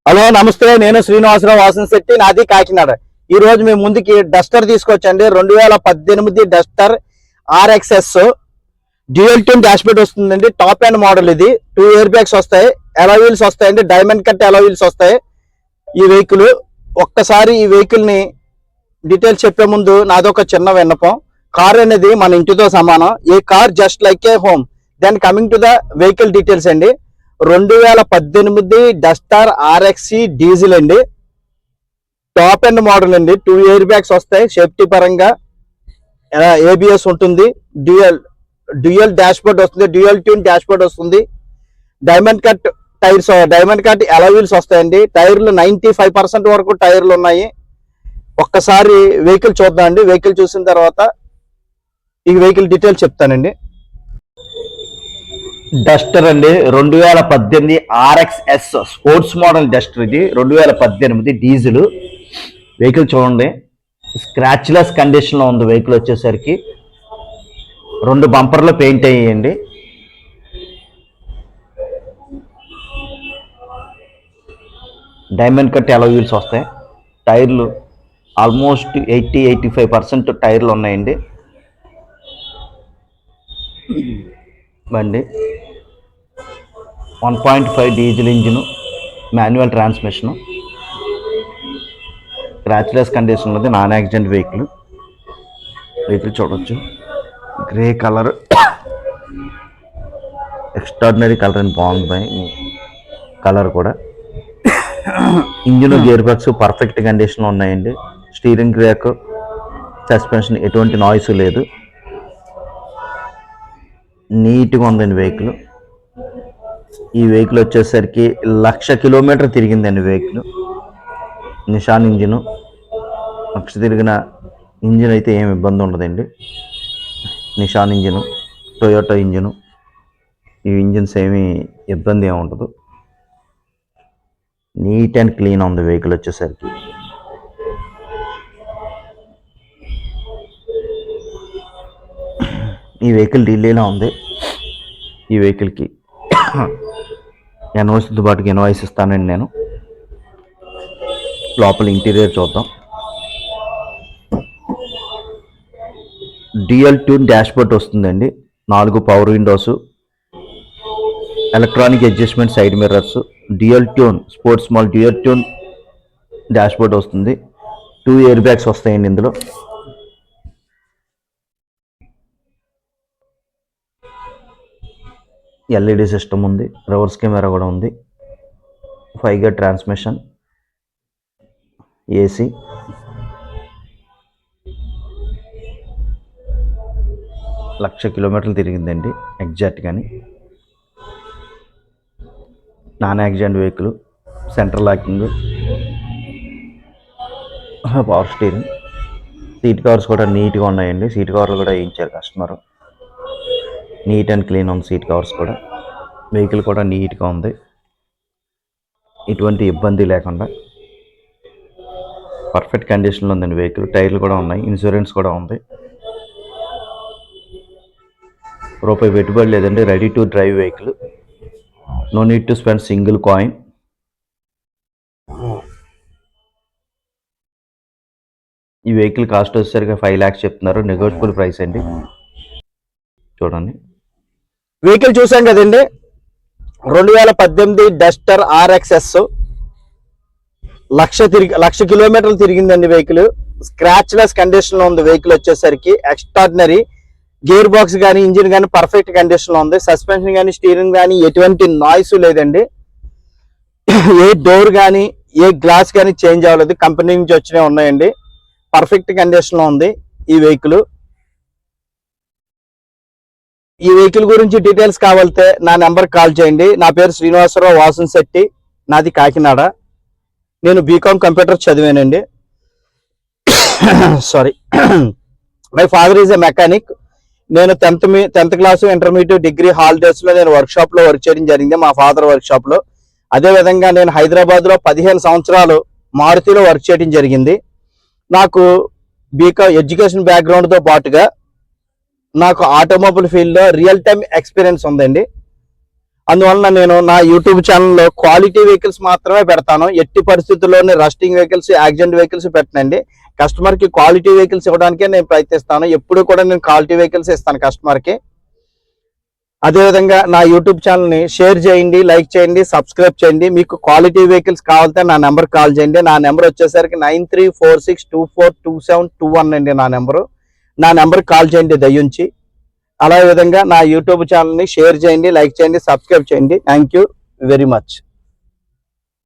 Hello నమస్తే, నేను శ్రీనివాసరావు వాసనశెట్టి, నాది కాకినాడ. ఈ రోజు మేము ముందుకి డస్టర్ తీసుకొచ్చండి. 2018 Duster RXS dual tune dashboard వస్తుందండి. టాప్ అండ్ మోడల్ ఇది. 2 ఎయిర్ బ్యాగ్స్ వస్తాయి, అలా వీల్స్ వస్తాయండి, డైమండ్ కట్ అలా వీల్స్ వస్తాయి. ఈ వెహికల్ ఒక్కసారి ఈ వెహికల్ ని డీటెయిల్స్ చెప్పే ముందు నాదొక చిన్న విన్నపం. కార్ అనేది మన ఇంటితో సమానం. A car just like a home. Then coming to the vehicle details అండి. 2018 డస్టర్ RXC డీజిల్ అండి. టాప్ అండ్ మోడల్ అండి. 2 ఎయిర్ బ్యాగ్స్ వస్తాయి. సేఫ్టీ పరంగా ABS ఉంటుంది. డ్యూయల్ డాష్బోర్డ్ వస్తుంది. డ్యూయల్ ట్యూన్ డాష్బోర్డ్ వస్తుంది. Diamond cut tyres, diamond cut alloy wheels వస్తాయండి. టైర్లు 95% వరకు టైర్లు ఉన్నాయి. ఒక్కసారి వెహికల్ చూద్దామండి. వెహికల్ చూసిన తర్వాత ఈ వెహికల్ డీటెయిల్స్ చెప్తానండి. డస్టర్ అండి, 2018 RXS స్పోర్ట్స్ మోడల్ డస్టర్. ఇది 2018 డీజిల్ వెహికల్. చూడండి, స్క్రాచ్లెస్ కండిషన్ లో ఉంది వెహికల్. వచ్చేసరికి 2 బంపర్లు పెయింట్ అయ్యాయండి. డైమండ్ కట్ అలా వీల్స్ వస్తాయి. టైర్లు ఆల్మోస్ట్ 80-85% టైర్లు ఉన్నాయండి. బండి 1.5 diesel engine, manual transmission, scratchless condition ఉంది. Non accident vehicle. చూడొచ్చు, గ్రే కలర్, ఎక్స్ట్రాడినరీ కలర్ అని బాగుంది కలర్ కూడా. ఇంజిన్, గేర్ బాక్స్ పర్ఫెక్ట్ కండిషన్లో ఉన్నాయండి. స్టీరింగ్ ర్యాక్, సస్పెన్షన్ ఎటువంటి నాయిస్ లేదు. నీట్గా ఉందండి వెహికల్. ఈ వెహికల్ వచ్చేసరికి 1,00,000 కిలోమీటర్ తిరిగిందండి వెహికల్. నిషాన్ ఇంజిన్. 1,00,000 తిరిగిన ఇంజిన్ అయితే ఏమి ఇబ్బంది ఉండదండి. నిషాన్ ఇంజిన్, టొయోటా ఇంజిన్. ఈ ఇంజిన్స్ ఏమి ఇబ్బంది ఏమి ఉండదు. నీట్ అండ్ క్లీన్ ఉంది వెహికల్ వచ్చేసరికి. ఈ వెహికల్ ఢిల్లీలో ఉంది. ఈ వెహికల్కి ఎన్ఓసితో పాటుగా ఇన్వాయిస్ ఇస్తానండి నేను. లోపల ఇంటీరియర్ చూద్దాం. డ్యూయల్ ట్యూన్ డాష్బోర్డ్ వస్తుందండి. 4 power windows, electronic adjustment side mirrors, dual tune sports model dual tune dashboard వస్తుంది. 2 ఎయిర్ బ్యాగ్స్ వస్తాయండి ఇందులో. LED సిస్టమ్ ఉంది. రివర్స్ కెమెరా కూడా ఉంది. 5 గేర్ ట్రాన్స్మిషన్, AC. లక్ష కిలోమీటర్లు తిరిగిందండి ఎగ్జాక్ట్గాని. Non accident vehicle. Central locking, power steering. Seat covers కూడా నీట్గా ఉన్నాయండి. సీట్ కవర్లు కూడా వేయించారు కస్టమర్. నీట్ అండ్ క్లీన్ ఉంది సీట్ కవర్స్ కూడా. వెహికల్ కూడా నీట్గా ఉంది, ఎటువంటి ఇబ్బంది లేకుండా పర్ఫెక్ట్ కండిషన్లో ఉందండి వెహికల్. టైర్లు కూడా ఉన్నాయి, ఇన్సూరెన్స్ కూడా ఉంది. రూపాయి పెట్టుబడి లేదండి. Ready to drive vehicle. No need to spend single coin. ఈ వెహికల్ కాస్ట్ వచ్చేసరికి 5 lakhs చెప్తున్నారు. నెగోషియబుల్ ప్రైస్ అండి. చూడండి, వెహికల్ చూసాం కదండి. 2018 డస్టర్ RXS 1,00,000 కిలోమీటర్లు తిరిగిందండి వెహికల్. స్క్రాచ్లెస్ కండిషన్ లో ఉంది వెహికల్ వచ్చేసరికి. ఎక్స్ట్రాడినరీ. గేర్ బాక్స్ కానీ, ఇంజిన్ కానీ పర్ఫెక్ట్ కండిషన్ లో ఉంది. సస్పెన్షన్ కానీ, స్టీరింగ్ కానీ ఎటువంటి నాయిస్ లేదండి. ఏ డోర్ కానీ, ఏ గ్లాస్ కానీ చేంజ్ అవ్వలేదు. కంపెనీ నుంచి వచ్చినవి ఉన్నాయండి. పర్ఫెక్ట్ కండిషన్ లో ఉంది ఈ వెహికల్. ఈ వెహికల్ గురించి డీటెయిల్స్ కావాలంటే నా నెంబర్ కాల్ చేయండి. నా పేరు శ్రీనివాసరావు వాసనశెట్టి, నాది కాకినాడ. నేను బీకామ్ కంప్యూటర్ చదివానండి. Sorry, my father is a mechanic. నేను 10th class, intermediate, degree holidays లో నేను వర్క్ చేయడం జరిగింది, మా ఫాదర్ వర్క్ లో. అదేవిధంగా నేను హైదరాబాద్ లో 15 సంవత్సరాలు మారుతిలో వర్క్ చేయడం జరిగింది. నాకు బీకామ్ ఎడ్యుకేషన్ బ్యాక్గ్రౌండ్ తో పాటుగా నాకు ఆటోమొబైల్ ఫీల్డ్ లో రియల్ టైం ఎక్స్పీరియన్స్ ఉందండి. అందువలన నేను నా యూట్యూబ్ ఛానల్లో క్వాలిటీ వెహికల్స్ మాత్రమే పెడతాను. ఎట్టి పరిస్థితుల్లోనే రస్టింగ్ వెహికల్స్, యాక్సిడెంట్ వెహికల్స్ పెట్టనండి. కస్టమర్ కి క్వాలిటీ వెహికల్స్ ఇవ్వడానికే నేను ప్రయత్నిస్తాను. ఎప్పుడు కూడా నేను క్వాలిటీ వెహికల్స్ ఇస్తాను కస్టమర్ కి. అదేవిధంగా నా యూట్యూబ్ ఛానల్ ని షేర్ చేయండి, లైక్ చేయండి, సబ్స్క్రైబ్ చేయండి. మీకు క్వాలిటీ వెహికల్స్ కావాలంటే నా నెంబర్ కాల్ చేయండి. నా నెంబర్ వచ్చేసరికి 9346242721 అండి నా నెంబరు. నా నెంబర్ కాల్ చేయండి దయ్యుంచి. అలా విధంగా నా యూట్యూబ్ ఛానల్ ని షేర్ చేయండి, లైక్ చేయండి, సబ్స్క్రైబ్ చేయండి. Thank you very much.